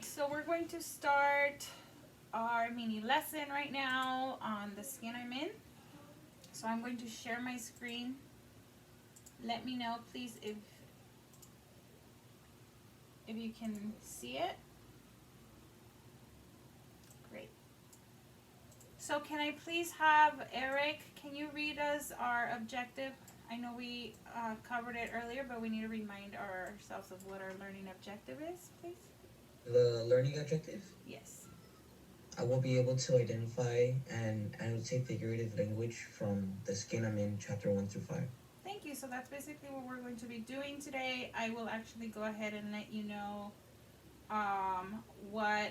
right, so we're going to start our mini lesson right now on the skin I'm in. So I'm going to share my screen. Let me know, please, if you can see it. Great. So can I please have Eric, can you read us our objective? I know we covered it earlier, but we need to remind ourselves of what our learning objective is, please. The learning objective? Yes. I will be able to identify and annotate figurative language from the skin I'm in, chapter 1 through 5. Thank you. So that's basically what we're going to be doing today. I will actually go ahead and let you know what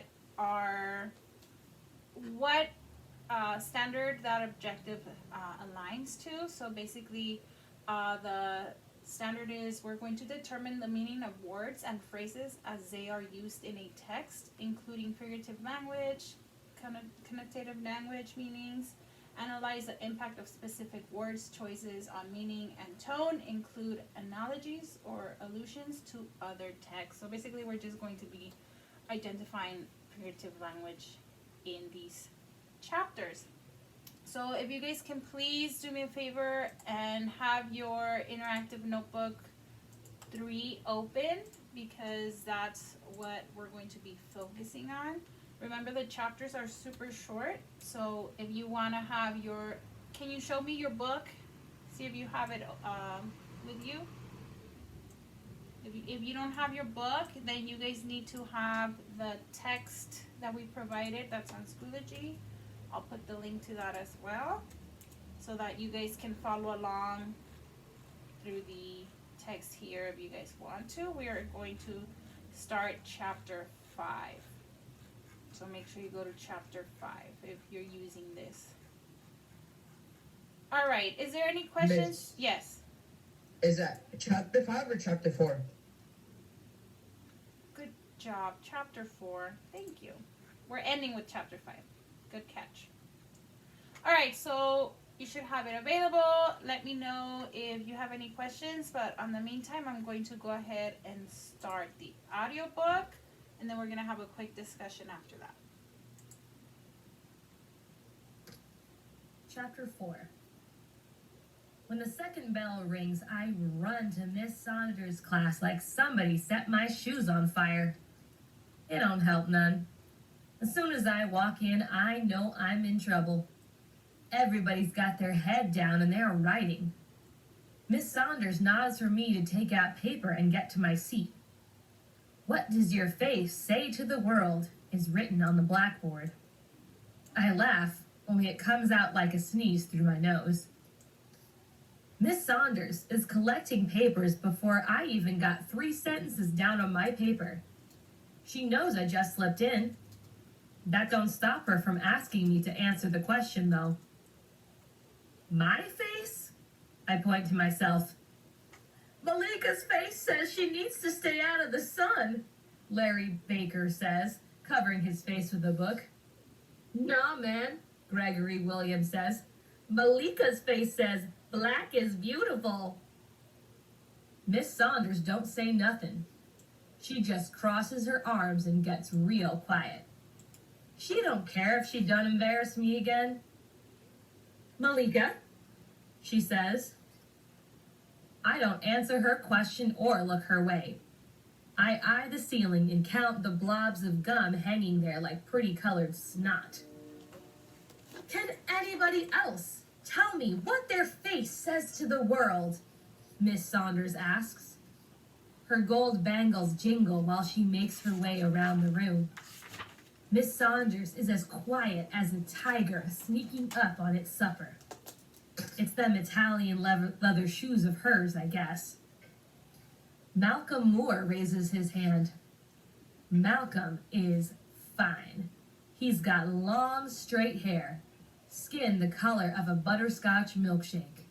standard that objective aligns to. So basically, the standard is we're going to determine the meaning of words and phrases as they are used in a text, including figurative language, connotative language meanings, analyze the impact of specific words choices on meaning and tone, include analogies or allusions to other texts. So basically, we're just going to be identifying figurative language in these chapters. So if you guys can please do me a favor and have your interactive notebook 3 open, because that's what we're going to be focusing on. Remember, the chapters are super short, so if you want to have your, can you show me your book? See if you have it with you. If you don't have your book, then you guys need to have the text that we provided that's on Schoology. I'll put the link to that as well, so that you guys can follow along through the text here if you guys want to. We are going to start chapter 5. So make sure you go to chapter 5 if you're using this. All right, is there any questions? Miss, yes. Is that chapter 5 or chapter 4? Good job, chapter 4. Thank you. We're ending with chapter 5. Good catch. All right, so you should have it available. Let me know if you have any questions, but in the meantime, I'm going to go ahead and start the audiobook, and then we're going to have a quick discussion after that. Chapter 4. When the second bell rings, I run to Miss Saunders' class like somebody set my shoes on fire. It don't help none. As soon as I walk in, I know I'm in trouble. Everybody's got their head down and they're writing. Miss Saunders nods for me to take out paper and get to my seat. "What does your face say to the world?" is written on the blackboard. I laugh, only it comes out like a sneeze through my nose. Miss Saunders is collecting papers before I even got 3 sentences down on my paper. She knows I just slipped in. That don't stop her from asking me to answer the question, though. "My face?" I point to myself. "Malika's face says she needs to stay out of the sun," Larry Baker says, covering his face with a book. "Nah, man," Gregory Williams says. "Malika's face says black is beautiful." Miss Saunders don't say nothing. She just crosses her arms and gets real quiet. She don't care if she done embarrass me again. "Malika," she says. I don't answer her question or look her way. I eye the ceiling and count the blobs of gum hanging there like pretty colored snot. "Can anybody else tell me what their face says to the world?" Miss Saunders asks. Her gold bangles jingle while she makes her way around the room. Miss Saunders is as quiet as a tiger sneaking up on its supper. It's them Italian leather shoes of hers, I guess. Malcolm Moore raises his hand. Malcolm is fine. He's got long, straight hair, skin the color of a butterscotch milkshake,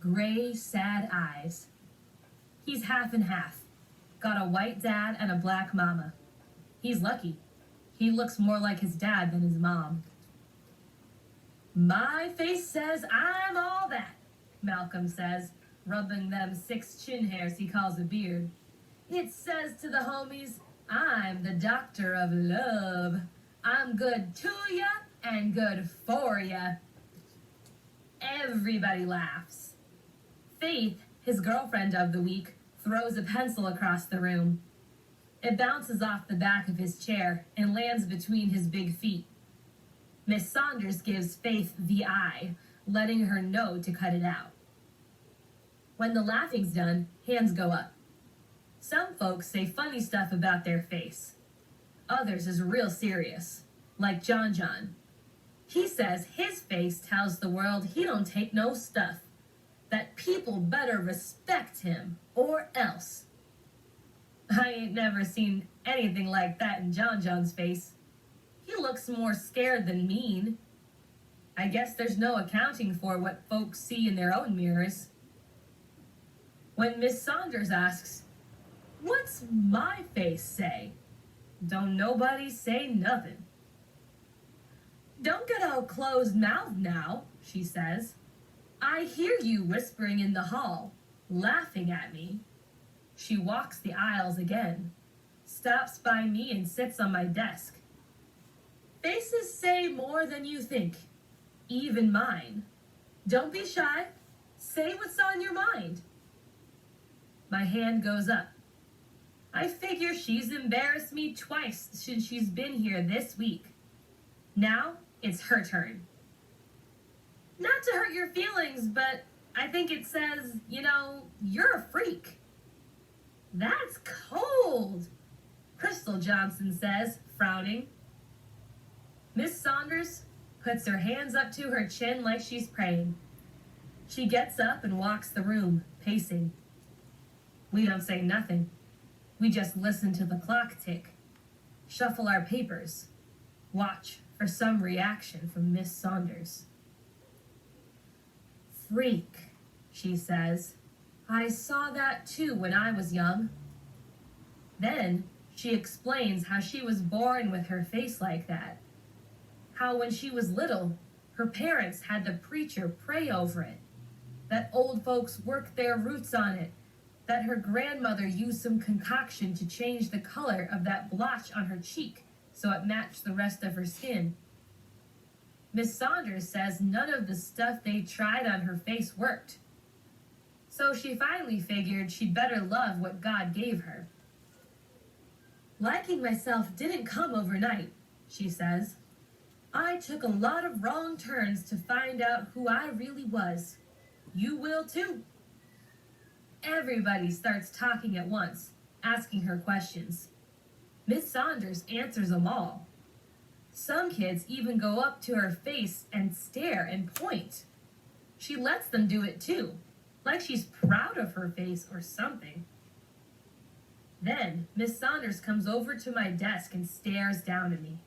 gray, sad eyes. He's half and half, got a white dad and a black mama. He's lucky. He looks more like his dad than his mom. "My face says I'm all that," Malcolm says, rubbing them 6 chin hairs he calls a beard. "It says to the homies, I'm the doctor of love. I'm good to ya and good for ya. Everybody laughs. Faith, his girlfriend of the week, throws a pencil across the room. It bounces off the back of his chair and lands between his big feet. Miss Saunders gives Faith the eye, letting her know to cut it out. When the laughing's done, hands go up. Some folks say funny stuff about their face. Others is real serious, like John John. He says his face tells the world he don't take no stuff, that people better respect him, or else. I ain't never seen anything like that in John John's face. He looks more scared than mean. I guess there's no accounting for what folks see in their own mirrors. When Miss Saunders asks, "What's my face say?" don't nobody say nothing. "Don't get all closed-mouthed now," she says. "I hear you whispering in the hall, laughing at me." She walks the aisles again, stops by me and sits on my desk. "Faces say more than you think, even mine. Don't be shy. Say what's on your mind." My hand goes up. I figure she's embarrassed me twice since she's been here this week. Now it's her turn. "Not to hurt your feelings, but I think it says, you're a freak." "That's cold," Crystal Johnson says, frowning. Miss Saunders puts her hands up to her chin like she's praying. She gets up and walks the room, pacing. We don't say nothing. We just listen to the clock tick, shuffle our papers, watch for some reaction from Miss Saunders. "Freak," she says. "I saw that too when I was young." Then she explains how she was born with her face like that. How when she was little, her parents had the preacher pray over it. That old folks worked their roots on it. That her grandmother used some concoction to change the color of that blotch on her cheek so it matched the rest of her skin. Miss Saunders says none of the stuff they tried on her face worked. So she finally figured she'd better love what God gave her. "Liking myself didn't come overnight," she says. "I took a lot of wrong turns to find out who I really was. You will too." Everybody starts talking at once, asking her questions. Miss Saunders answers them all. Some kids even go up to her face and stare and point. She lets them do it too, like she's proud of her face or something. Then Miss Saunders comes over to my desk and stares down at me.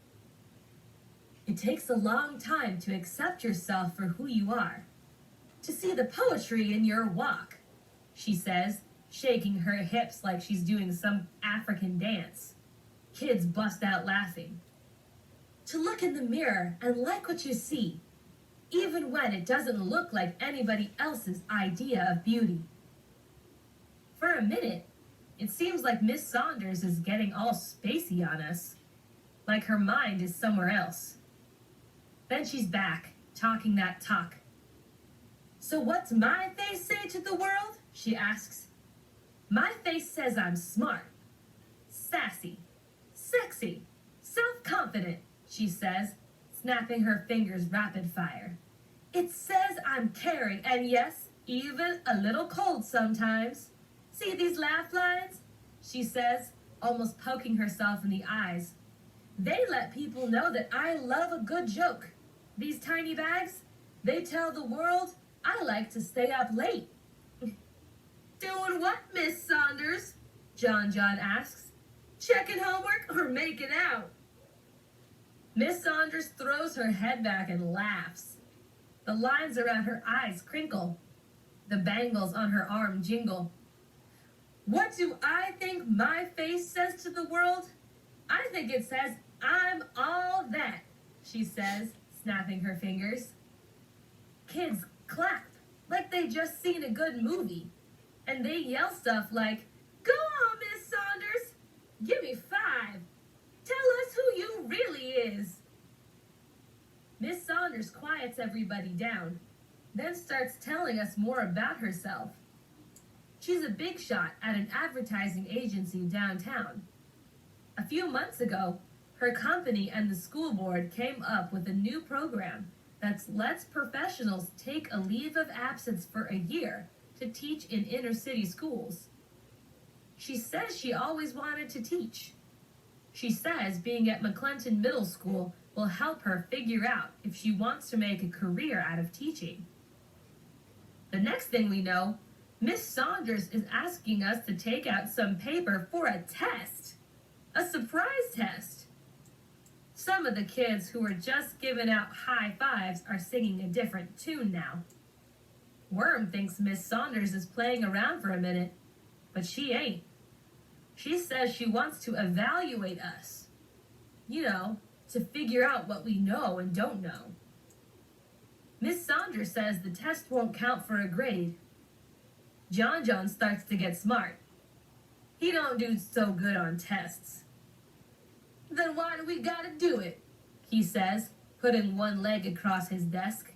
"It takes a long time to accept yourself for who you are, to see the poetry in your walk," she says, shaking her hips like she's doing some African dance. Kids bust out laughing. "To look in the mirror and like what you see, even when it doesn't look like anybody else's idea of beauty." For a minute, it seems like Miss Saunders is getting all spacey on us, like her mind is somewhere else. Then she's back, talking that talk. "So what's my face say to the world?" she asks. "My face says I'm smart, sassy, sexy, self-confident," she says, snapping her fingers rapid fire. "It says I'm caring and yes, even a little cold sometimes. See these laugh lines?" she says, almost poking herself in the eyes. "They let people know that I love a good joke. These tiny bags, they tell the world I like to stay up late." "Doing what, Miss Saunders?" John John asks. "Checking homework or making out?" Miss Saunders throws her head back and laughs. The lines around her eyes crinkle. The bangles on her arm jingle. "What do I think my face says to the world? I think it says I'm all that," she says, snapping her fingers. Kids clap like they just seen a good movie, and they yell stuff like, "Go on, Miss Saunders! Give me 5! is. Miss Saunders quiets everybody down, then starts telling us more about herself. She's a big shot at an advertising agency downtown. A few months ago, her company and the school board came up with a new program that lets professionals take a leave of absence for a year to teach in inner city schools. She says she always wanted to teach. She says being at McClinton Middle School will help her figure out if she wants to make a career out of teaching. The next thing we know, Miss Saunders is asking us to take out some paper for a test. A surprise test. Some of the kids who were just giving out high fives are singing a different tune now. Worm thinks Miss Saunders is playing around for a minute, but she ain't. She says she wants to evaluate us. You know, to figure out what we know and don't know. Miss Saunders says the test won't count for a grade. John starts to get smart. He don't do so good on tests. Then why do we gotta do it? He says, putting one leg across his desk.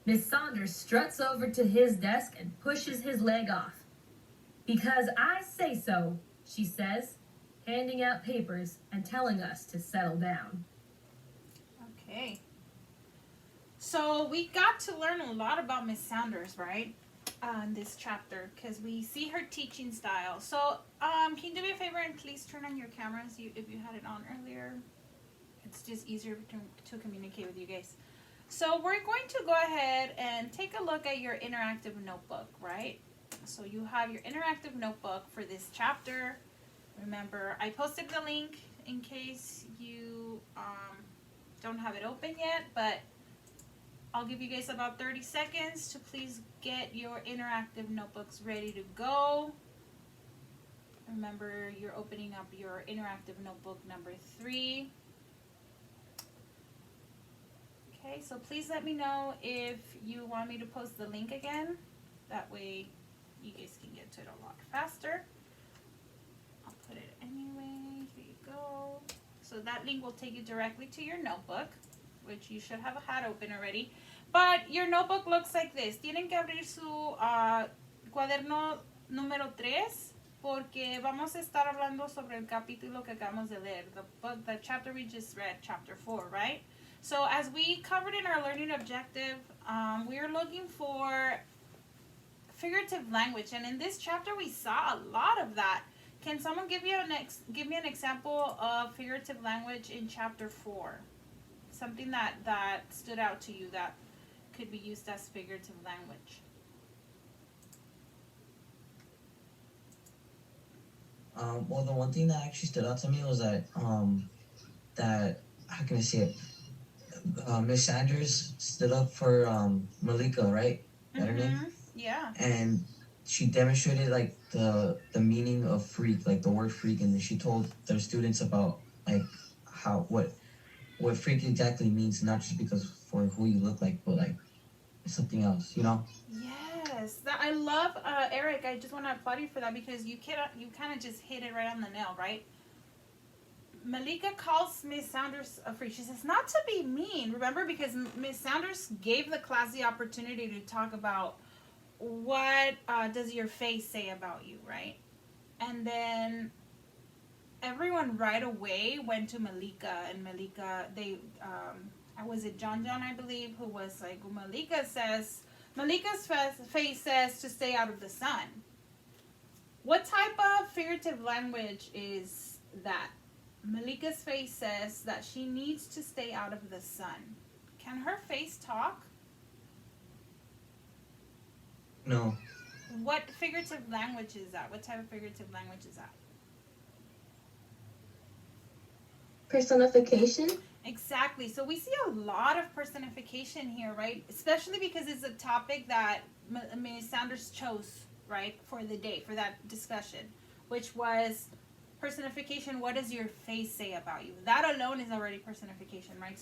Miss Saunders struts over to his desk and pushes his leg off. Because I say so, she says, handing out papers and telling us to settle down. Okay. So we got to learn a lot about Miss Saunders, right? In this chapter, because we see her teaching style. So, can you do me a favor and please turn on your cameras if you had it on earlier? It's just easier to communicate with you guys. So we're going to go ahead and take a look at your interactive notebook, right? So you have your interactive notebook for this chapter. Remember, I posted the link in case you don't have it open yet, but I'll give you guys about 30 seconds to please get your interactive notebooks ready to go. Remember, you're opening up your interactive notebook number 3. Okay, so please let me know if you want me to post the link again. That way you guys can get to it a lot faster. I'll put it anyway. Here you go. So that link will take you directly to your notebook, which you should have had open already. But your notebook looks like this. Tienen que abrir su cuaderno número 3 porque vamos a estar hablando sobre el capítulo que acabamos de leer. The chapter we just read, chapter 4, right? So as we covered in our learning objective, we are looking for figurative language. And in this chapter, we saw a lot of that. Can someone give me an example of figurative language in chapter 4? Something that stood out to you that could be used as figurative language. Well, the one thing that actually stood out to me was that how can I say it? Miss Sanders stood up for Malika, right? That her name? Yeah. And she demonstrated like the meaning of freak, like the word freak, and then she told their students about like what freak exactly means, not just because for who you look like, but like something else, you know? Yes, I love Eric. I just want to applaud you for that because you kind of just hit it right on the nail, right? Malika calls Miss Saunders a freak. She says not to be mean, remember, because Miss Saunders gave the class the opportunity to talk about what does your face say about you, right? And then everyone right away went to Malika, and Malika, was it John, I believe, who was like, well, Malika's face says to stay out of the sun. What type of figurative language is that? Malika's face says that she needs to stay out of the sun. Can her face talk? No. What figurative language is that? What type of figurative language is that? Personification? Exactly. So we see a lot of personification here, right? Especially because it's a topic that Ms. Sanders chose, right, for the day, for that discussion, which was personification. What does your face say about you? That alone is already personification, right?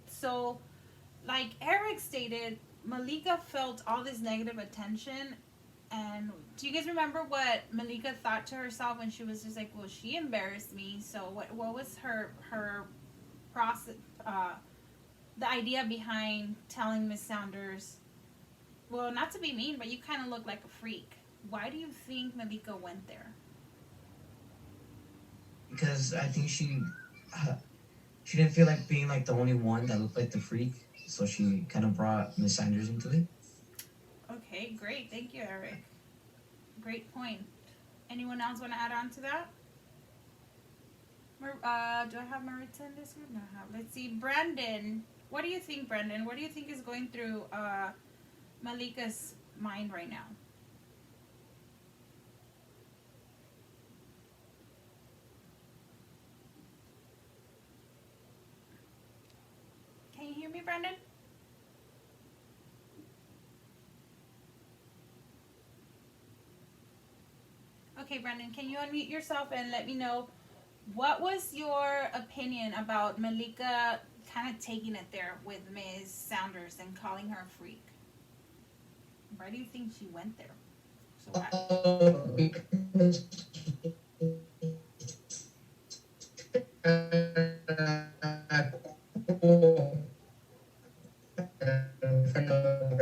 So like Eric stated, Malika felt all this negative attention. And do you guys remember what Malika thought to herself when she was just like, well, she embarrassed me. So what was her process, the idea behind telling Miss Saunders, well, not to be mean, but you kind of look like a freak. Why do you think Malika went there? Because I think she didn't feel like being like the only one that looked like the freak, so she kind of brought Miss Sanders into it. Okay, great. Thank you, Eric. Great point. Anyone else want to add on to that? Do I have Maritza in this group? No, I have. Let's see. Brandon. What do you think, Brandon? What do you think is going through Malika's mind right now? Can you hear me, Brandon? Okay, Brandon, can you unmute yourself and let me know what was your opinion about Malika kind of taking it there with Ms. Saunders and calling her a freak? Why do you think she went there? So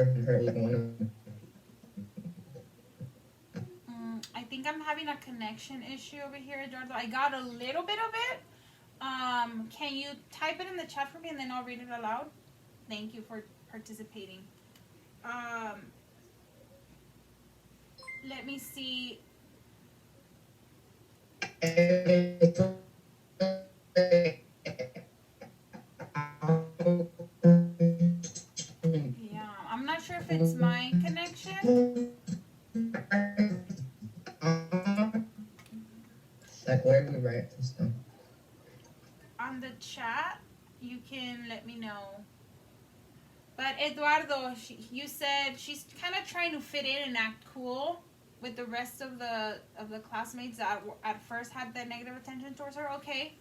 Because her like one I think I'm having a connection issue over here, Eduardo. I got a little bit of it. Can you type it in the chat for me and then I'll read it aloud? Thank you for participating. Let me see. Yeah, I'm not sure if it's my connection. Like where do we write this down? On the chat, you can let me know. But Eduardo, you said she's kind of trying to fit in and act cool with the rest of the classmates that at first had that negative attention towards her. Okay,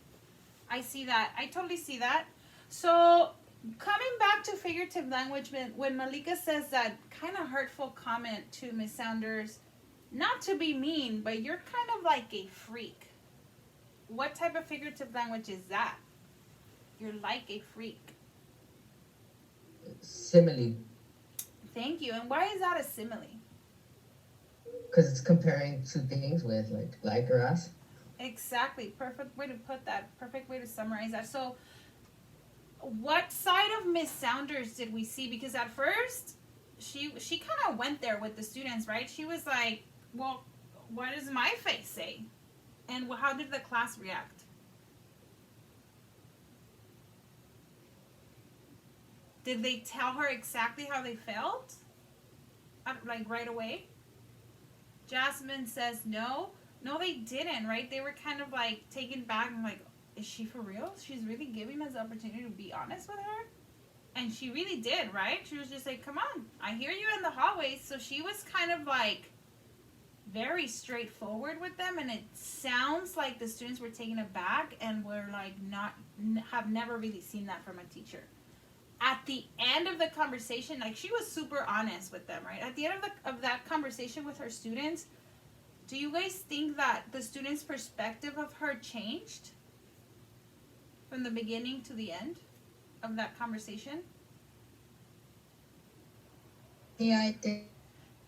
I see that. I totally see that. So coming back to figurative language, when Malika says that kind of hurtful comment to Miss Saunders, not to be mean, but you're kind of like a freak. What type of figurative language is that? You're like a freak. Simile. Thank you. And why is that a simile? Because it's comparing two things with like or as. Exactly. Perfect way to put that. Perfect way to summarize that. So, what side of Miss Saunders did we see? Because at first, she kind of went there with the students, right? She was like, "Well, what does my face say?" And how did the class react? Did they tell her exactly how they felt? Like right away? Jasmine says no. No, they didn't, right? They were kind of like taken back and like, is she for real? She's really giving us the opportunity to be honest with her? And she really did, right? She was just like, come on, I hear you in the hallways. So she was kind of like very straightforward with them, and it sounds like the students were taken aback and were like have never really seen that from a teacher. At the end of the conversation, like she was super honest with them, right? At the end of that conversation with her students, do you guys think that the students' perspective of her changed from the beginning to the end of that conversation? Yeah, I did.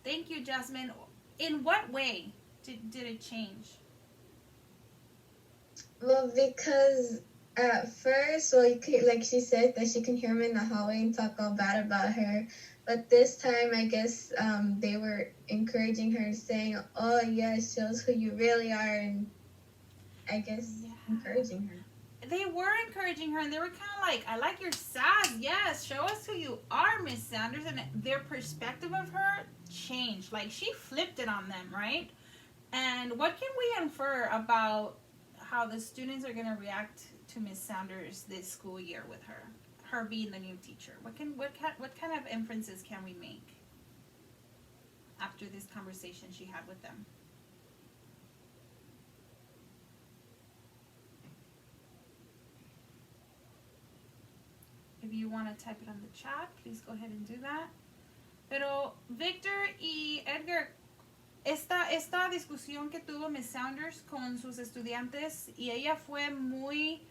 Thank you, Jasmine. In what way did it change? Well, because at first, well, you could, like she said, that she can hear him in the hallway and talk all bad about her. But this time, I guess they were encouraging her, saying, "Oh, yeah, it shows who you really are," and I guess encouraging her. They were encouraging her, and they were kind of like, I like your sass. Yes, show us who you are, Miss Sanders. And their perspective of her changed. Like, she flipped it on them, right? And what can we infer about how the students are going to react to Miss Sanders this school year with her being the new teacher? What kind of inferences can we make after this conversation she had with them? If you want to type it on the chat, please go ahead and do that. Pero Victor y Edgar, esta discusión que tuvo Miss Saunders con sus estudiantes, y ella fue muy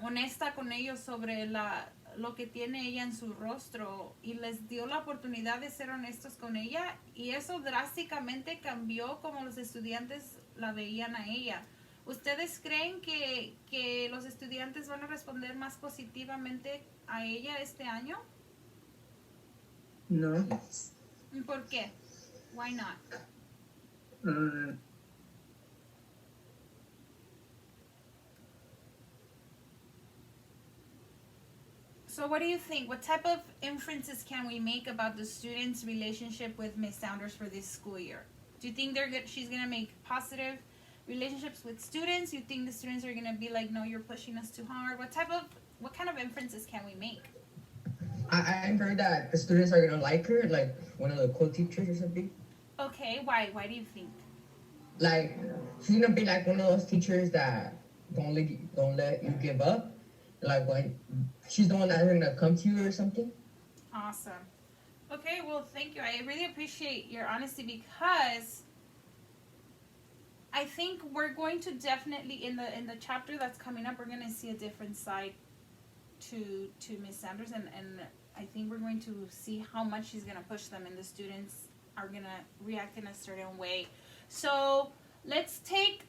honesta con ellos sobre lo que tiene ella en su rostro y les dio la oportunidad de ser honestos con ella y eso drásticamente cambió como los estudiantes la veían a ella. ¿Ustedes creen que los estudiantes van a responder más positivamente a ella este año? No. ¿Por qué? Why not? Uh, So what do you think? What type of inferences can we make about the students' relationship with Miss Saunders for this school year? Do you think she's gonna make positive relationships with students? You think the students are gonna be like, no, you're pushing us too hard? What kind of inferences can we make? I heard that the students are gonna like her, like one of the cool teachers or something. Okay, why? Why do you think? Like she's gonna be like one of those teachers that don't let you give up. Like when she's the one that's gonna come to you or something. Awesome. Okay, well, thank you. I really appreciate your honesty because I think we're going to definitely in the chapter that's coming up, we're gonna see a different side to Miss Sanders, and I think we're going to see how much she's gonna push them, and the students are gonna react in a certain way. So let's take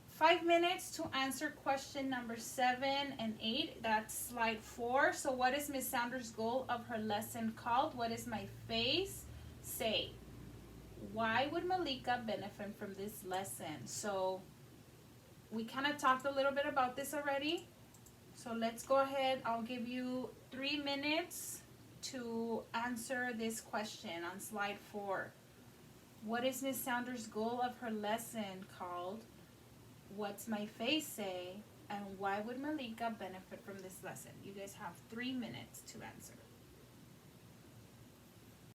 5 minutes to answer question number 7 and 8. That's slide 4. So what is Miss Sanders' goal of her lesson called? What is my face say? Why would Malika benefit from this lesson? So we kind of talked a little bit about this already. So let's go ahead. I'll give you 3 minutes to answer this question on slide 4. What is Miss Sanders' goal of her lesson called? What's my face say? And why would Malika benefit from this lesson? You guys have 3 minutes to answer.